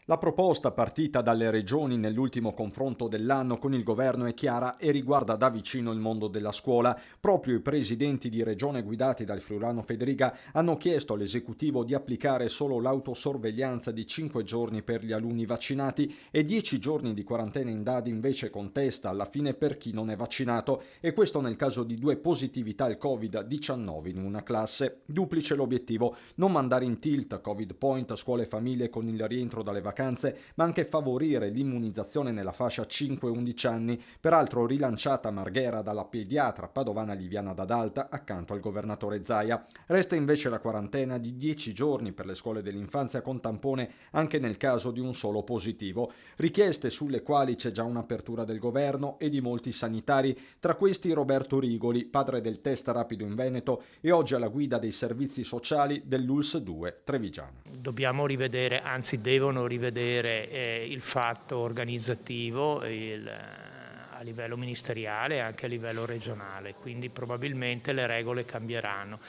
La proposta partita dalle regioni nell'ultimo confronto dell'anno con il governo è chiara e riguarda da vicino il mondo della scuola. Proprio i presidenti di regione guidati dal friulano Federica hanno chiesto all'esecutivo di applicare solo l'autosorveglianza di 5 giorni per gli alunni vaccinati e 10 giorni di quarantena in DAD invece contesta alla fine per chi non è vaccinato, e questo nel caso di 2 positività al Covid-19 in una classe. Duplice l'obiettivo: non mandare in tilt Covid point a scuole e famiglie con il rientro dalle vacanze, ma anche favorire l'immunizzazione nella fascia 5-11 anni, peraltro rilanciata a Marghera dalla pediatra padovana Liviana D'Adalta accanto al governatore Zaia. Resta invece la quarantena di 10 giorni per le scuole dell'infanzia con tampone anche nel caso di un solo positivo, richieste sulle quali c'è già un'apertura del governo e di molti sanitari, tra questi Roberto Rigoli, padre del test rapido in Veneto e oggi alla guida dei servizi sociali dell'ULS 2 Trevigiano. Dobbiamo rivedere, anzi devono rivedere il fatto organizzativo a livello ministeriale e anche a livello regionale, quindi probabilmente le regole cambieranno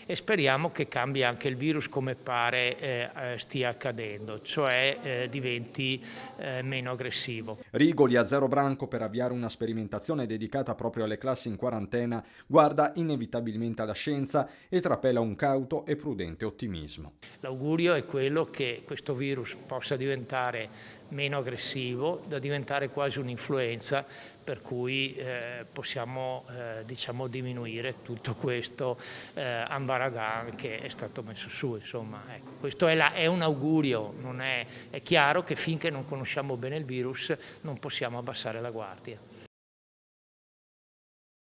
e speriamo che cambi anche il virus come pare stia accadendo, cioè diventi meno aggressivo. Rigoli a Zero Branco, per avviare una sperimentazione dedicata proprio alle classi in quarantena, guarda inevitabilmente alla scienza e trapela un cauto e prudente ottimismo. L'augurio è quello che questo virus possa diventare meno aggressivo, da diventare quasi un'influenza, per cui possiamo diciamo diminuire tutto questo ambaradan che è stato messo su. Insomma, ecco, questo è un augurio, è chiaro che finché non conosciamo bene il virus non possiamo abbassare la guardia.